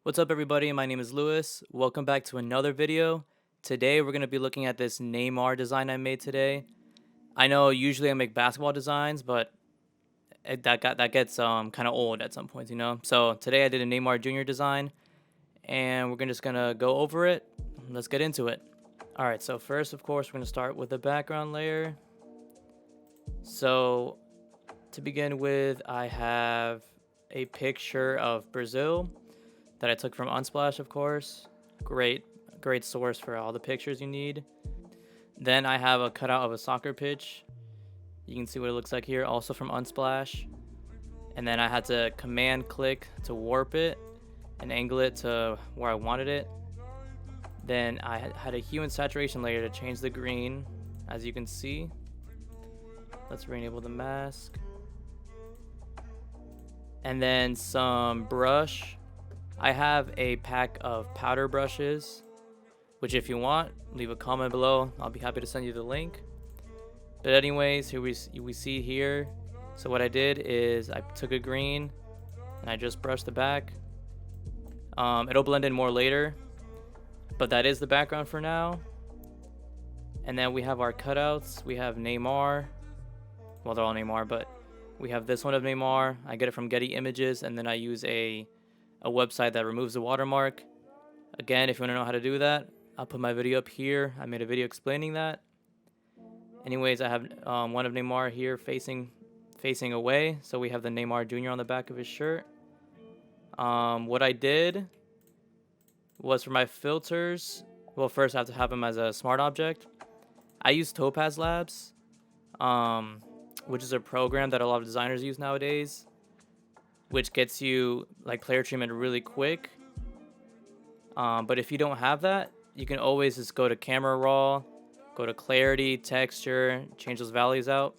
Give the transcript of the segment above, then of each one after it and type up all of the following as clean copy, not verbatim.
What's up, everybody? My name is Lewis. Welcome back to another video. Today we're going to be looking at this Neymar design I made today. I know usually I make basketball designs, but that gets kind of old at some points, you know. So today I did a Neymar Jr. design, and we're just gonna go over it. Let's get into it. All right. So first, of course, we're gonna start with the background layer. So to begin with, I have a picture of Brazil that I took from Unsplash, of course. Great source for all the pictures you need. Then I have a cutout of a soccer pitch. You can see what it looks like here, also from Unsplash. And then I had to command click to warp it and angle it to where I wanted it. Then I had a hue and saturation layer to change the green, as you can see. Let's re-enable the mask. And then some brush. I have a pack of powder brushes, which if you want, leave a comment below. I'll be happy to send you the link. But anyways, here we see here. So what I did is I took a green and I just brushed the back. It'll blend in more later, but that is the background for now. And then we have our cutouts. We have Neymar. Well, they're all Neymar, but we have this one of Neymar. I get it from Getty Images, and then I use a website that removes the watermark. Again, if you want to know how to do that, I'll put my video up here. I made a video explaining that. Anyways, I have one of Neymar here facing away. So we have the Neymar Jr. on the back of his shirt. What I did was for my filters, well, first I have to have them as a smart object. I use Topaz Labs, which is a program that a lot of designers use nowadays, which gets you like player treatment really quick. But if you don't have that, you can always just go to camera raw, go to clarity, texture, change those values out.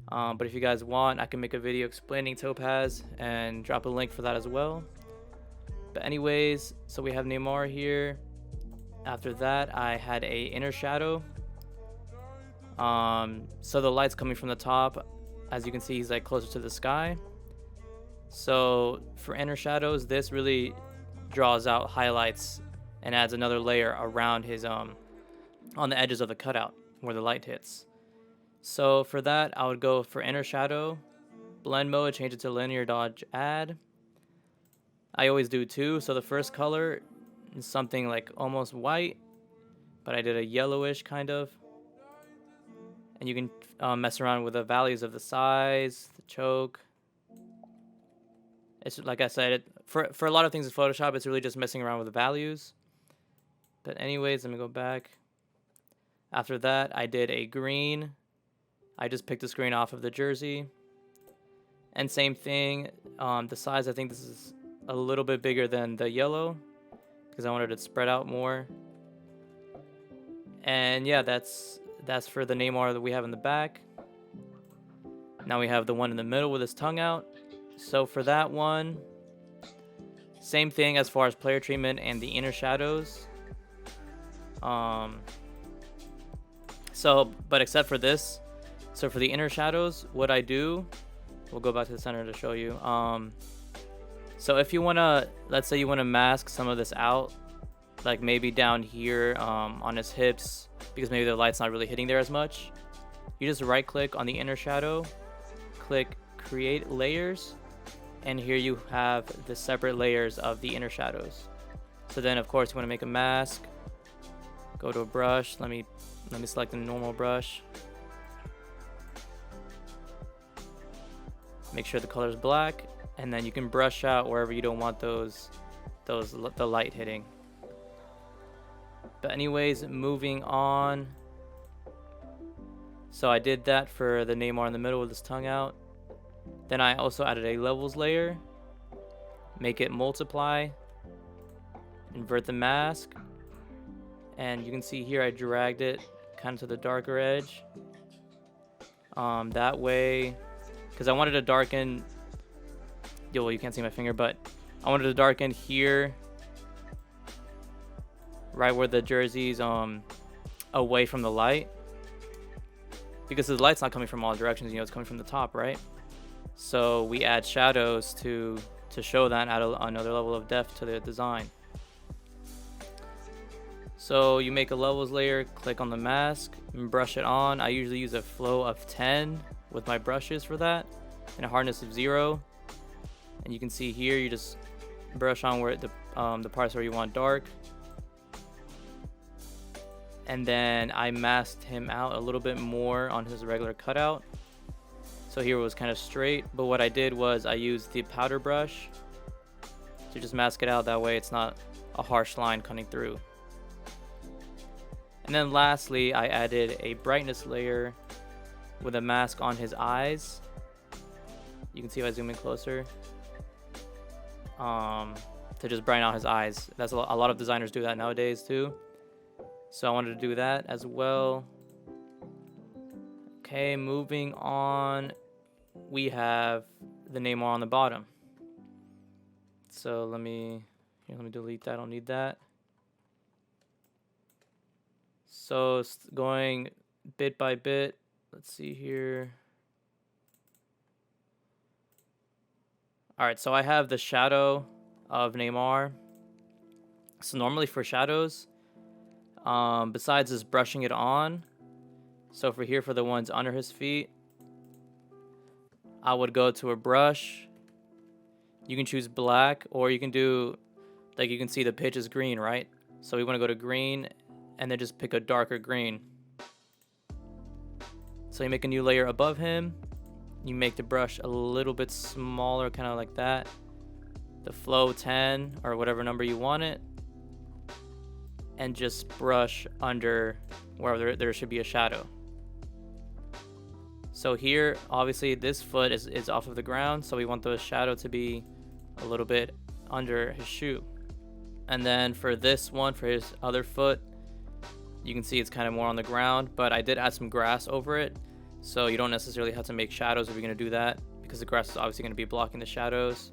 But if you guys want, I can make a video explaining Topaz and drop a link for that as well. But anyways, so we have Neymar here. After that, I had a inner shadow. So the light's coming from the top. As you can see, he's like closer to the sky. So for inner shadows, this really draws out highlights and adds another layer around his on the edges of the cutout where the light hits. So for that, I would go for inner shadow, blend mode, change it to linear dodge add. I always do two. So the first color is something like almost white, but I did a yellowish kind of. And you can mess around with the values of the size, the choke. It's like I said, for a lot of things in Photoshop, it's really just messing around with the values. But anyways, let me go back. After that, I did a green. I just picked the screen off of the jersey. And same thing, the size, I think this is a little bit bigger than the yellow because I wanted it to spread out more. And yeah, that's for the Neymar that we have in the back. Now we have the one in the middle with his tongue out. So for that one, same thing as far as player treatment and the inner shadows. But except for this, so for the inner shadows, what I do, we'll go back to the center to show you. So if you wanna, let's say you wanna mask some of this out, like maybe down here on his hips, because maybe the light's not really hitting there as much, you just right click on the inner shadow, click create layers, and here you have the separate layers of the inner shadows. So then of course you want to make a mask, go to a brush, let me select a normal brush, make sure the color is black, and then you can brush out wherever you don't want the light hitting. But anyways, moving on. So I did that for the Neymar in the middle with his tongue out. Then I also added a levels layer, make it multiply, invert the mask, and you can see here I dragged it kind of to the darker edge. That way, because I wanted to darken, well, you can't see my finger, but I wanted to darken here, right where the jersey's away from the light, because the light's not coming from all directions, you know, it's coming from the top, right? So we add shadows to to show that and add another level of depth to the design. So you make a levels layer, click on the mask, and brush it on. I usually use a flow of 10 with my brushes for that, and a hardness of 0. And you can see here, you just brush on where the parts where you want dark. And then I masked him out a little bit more on his regular cutout. So here it was kind of straight, but what I did was I used the powder brush to just mask it out. That way it's not a harsh line cutting through. And then lastly, I added a brightness layer with a mask on his eyes. You can see if I zoom in closer. To just brighten out his eyes. That's a lot of designers do that nowadays too. So I wanted to do that as well. Okay, moving on. We have the Neymar on the bottom. So let me delete that. I don't need that. So going bit by bit, let's see here. All right, so I have the shadow of Neymar. So normally for shadows, besides just brushing it on, so for here for the ones under his feet, I would go to a brush. You can choose black, or you can do, like you can see the pitch is green, right? So we want to go to green and then just pick a darker green. So you make a new layer above him. You make the brush a little bit smaller, kind of like that. The flow 10 or whatever number you want it. And just brush under where there should be a shadow. So here, obviously this foot is off of the ground, so we want the shadow to be a little bit under his shoe. And then for this one, for his other foot, you can see it's kind of more on the ground, but I did add some grass over it. So you don't necessarily have to make shadows if you're going to do that, because the grass is obviously going to be blocking the shadows.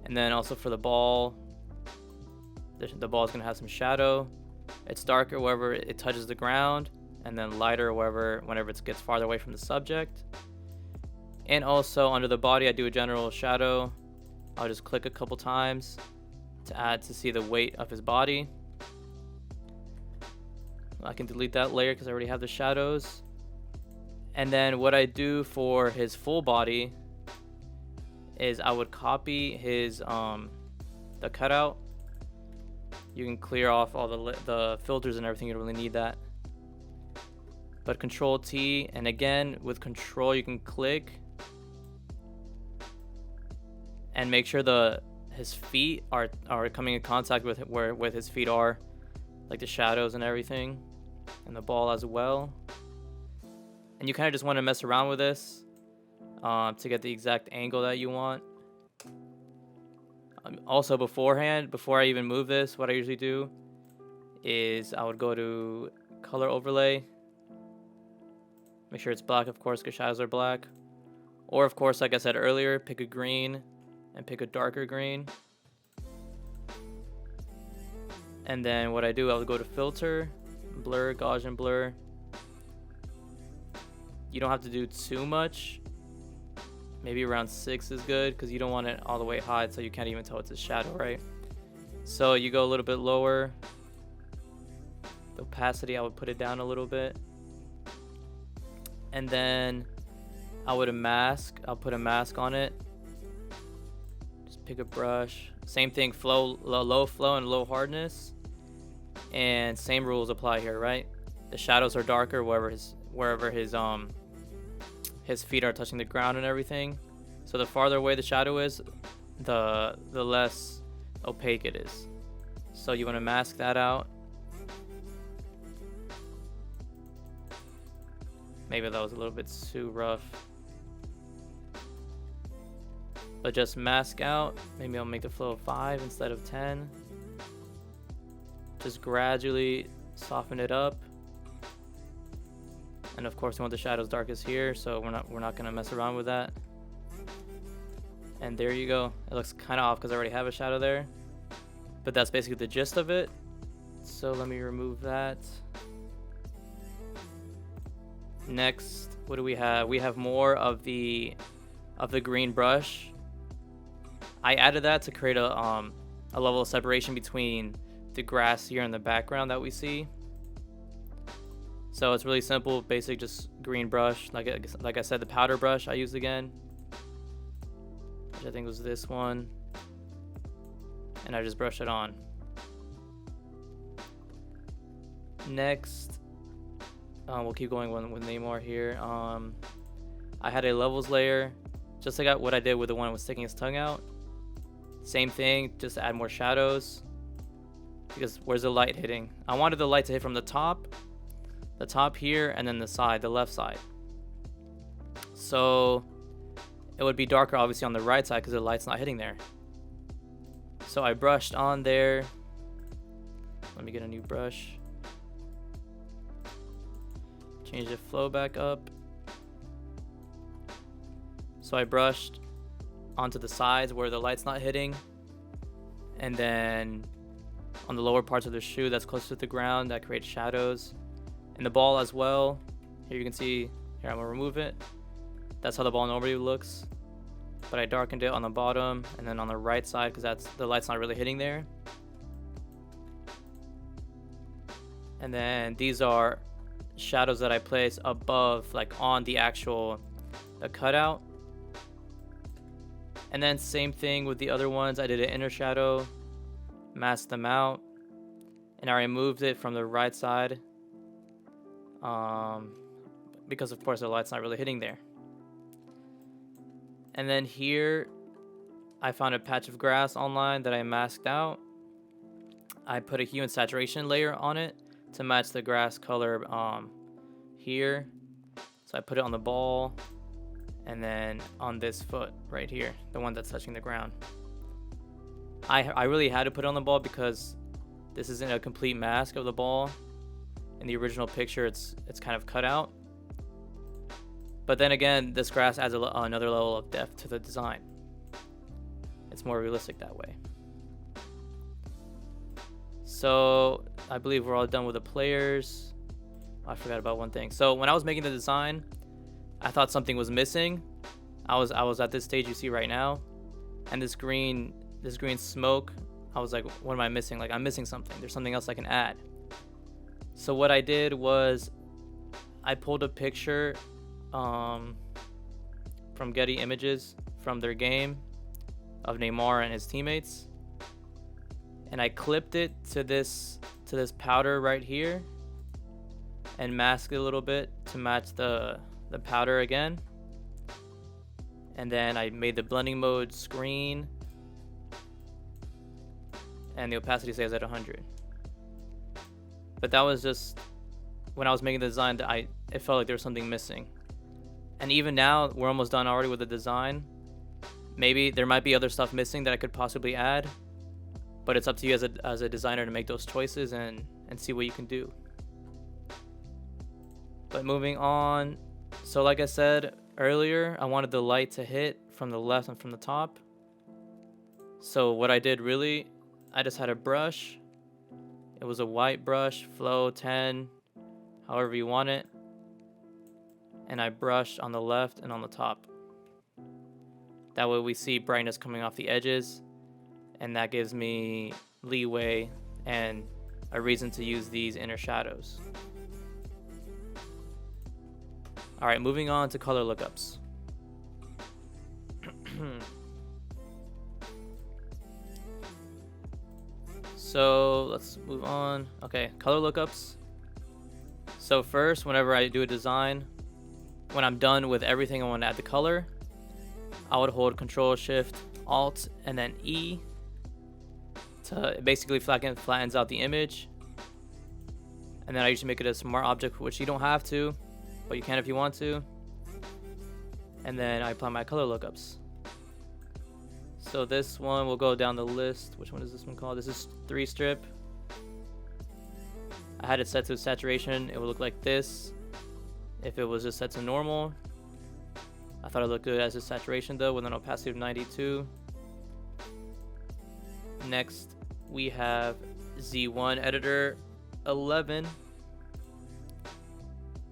And then also for the ball, the ball is going to have some shadow. It's darker wherever it touches the ground, and then lighter whenever it gets farther away from the subject. And also under the body, I do a general shadow. I'll just click a couple times to see the weight of his body. I can delete that layer because I already have the shadows. And then what I do for his full body is I would copy his the cutout. You can clear off all the filters and everything. You don't really need that. But Control T, and again with Control you can click and make sure his feet are coming in contact with where his feet are, like the shadows and everything, and the ball as well. And you kind of just want to mess around with this to get the exact angle that you want. Also before I even move this, what I usually do is I would go to color overlay. Make sure it's black, of course, because shadows are black. Or of course, like I said earlier, pick a green and pick a darker green. And then what I do, I would go to filter, blur, Gaussian blur. You don't have to do too much. Maybe around 6 is good, because you don't want it all the way high so you can't even tell it's a shadow, right? So you go a little bit lower. The opacity, I would put it down a little bit. And then I'll put a mask on it. Just pick a brush. Same thing, low flow and low hardness. And same rules apply here, right? The shadows are darker wherever his feet are touching the ground and everything. So the farther away the shadow is, the less opaque it is. So you want to mask that out. Maybe that was a little bit too rough. But just mask out. Maybe I'll make the flow of 5 instead of 10. Just gradually soften it up. And of course we want the shadows darkest here, so we're not gonna mess around with that. And there you go. It looks kind of off because I already have a shadow there, but that's basically the gist of it. So let me remove that. Next, what do we have? We have more of the green brush. I added that to create a level of separation between the grass here in the background that we see. So it's really simple, basic, just green brush. Like I said, the powder brush I used again, which I think was this one, and I just brush it on. Next, we'll keep going with Neymar here. I had a levels layer, just like what I did with the one with sticking his tongue out. Same thing, just to add more shadows. Because where's the light hitting? I wanted the light to hit from the top here, and then the side, the left side. So it would be darker obviously on the right side because the light's not hitting there. So I brushed on there. Let me get a new brush. Change the flow back up. So I brushed onto the sides where the light's not hitting, and then on the lower parts of the shoe that's close to the ground, that creates shadows. And the ball as well. Here you can see, here I'm gonna remove it. That's how the ball normally looks, but I darkened it on the bottom and then on the right side because the light's not really hitting there. And then these are shadows that I place above, like on the actual cutout. And then same thing with the other ones. I did an inner shadow, masked them out, and I removed it from the right side because of course the light's not really hitting there. And then here I found a patch of grass online that I masked out. I put a hue and saturation layer on it to match the grass color here. So I put it on the ball and then on this foot right here, the one that's touching the ground. I really had to put it on the ball because this isn't a complete mask of the ball. In the original picture, it's kind of cut out. But then again, this grass adds another level of depth to the design. It's more realistic that way. So I believe we're all done with the players. I forgot about one thing. So when I was making the design, I thought something was missing. I was at this stage you see right now, and this green smoke. I was like, what am I missing? Like, I'm missing something. There's something else I can add. So what I did was I pulled a picture from Getty Images from their game of Neymar and his teammates, and I clipped it to this powder right here and masked it a little bit to match the powder again. And then I made the blending mode screen, and the opacity stays at 100. But that was just when I was making the design that it felt like there was something missing. And even now, we're almost done already with the design. Maybe there might be other stuff missing that I could possibly add, but it's up to you as a designer to make those choices and see what you can do. But moving on, so like I said earlier, I wanted the light to hit from the left and from the top. So what I did really, I just had a brush. It was a white brush, flow 10, however you want it. And I brushed on the left and on the top. That way we see brightness coming off the edges, and that gives me leeway and a reason to use these inner shadows. All right, moving on to color lookups. So let's move on. Okay, color lookups. So first, whenever I do a design, when I'm done with everything I want to add the color, I would hold Control Shift Alt and then E to basically flattens out the image. And then I usually make it a smart object, which you don't have to, but you can if you want to. And then I apply my color lookups. So this one will go down the list. Which one is this one called? This is 3 strip. I had it set to saturation. It would look like this if it was just set to normal. I thought it looked good as a saturation though, with an opacity of 92. Next, we have Z1 editor 11.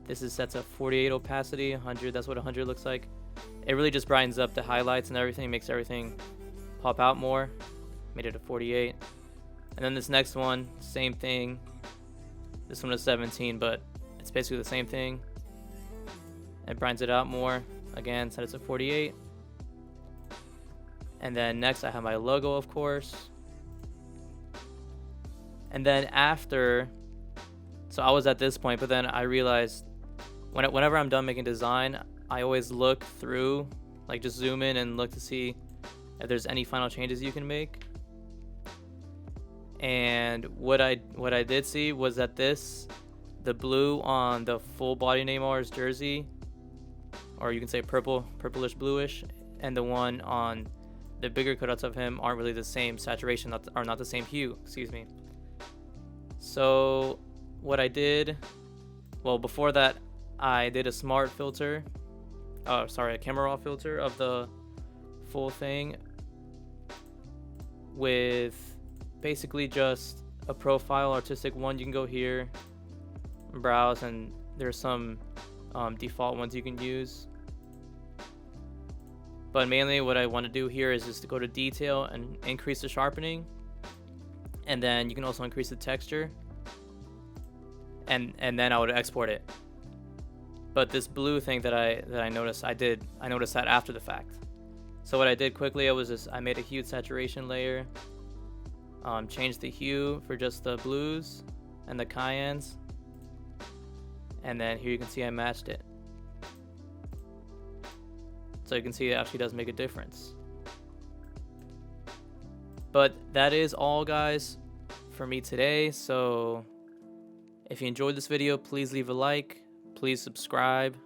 This is set to 48 opacity, 100. That's what 100 looks like. It really just brightens up the highlights and everything, makes everything pop out more. Made it a 48. And then this next one, same thing. This one is 17, but it's basically the same thing. It brightens it out more. Again, set it to 48. And then next I have my logo, of course. And then after, so I was at this point, but then I realized whenever I'm done making design, I always look through, like just zoom in and look to see if there's any final changes you can make. And what I did see was that the blue on the full body Neymar's jersey, or you can say purplish bluish, and the one on the bigger cutouts of him aren't really the same saturation, are not the same hue, excuse me. So what I did, well, before that, I did a smart filter, a camera raw filter of the full thing with basically just a profile artistic one. You can go here, browse, and there's some default ones you can use. But mainly what I want to do here is just to go to detail and increase the sharpening. And then you can also increase the texture. And then I would export it. But this blue thing that I noticed, I noticed that after the fact. So what I did quickly, I made a hue saturation layer. Changed the hue for just the blues and the cayennes. And then here you can see I matched it. So you can see it actually does make a difference. But that is all, guys, for me today. So if you enjoyed this video, please leave a like, please subscribe.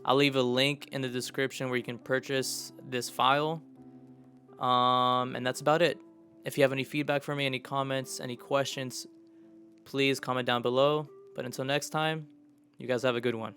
I'll leave a link in the description where you can purchase this file. And that's about it. If you have any feedback for me, any comments, any questions, please comment down below. But until next time, you guys have a good one.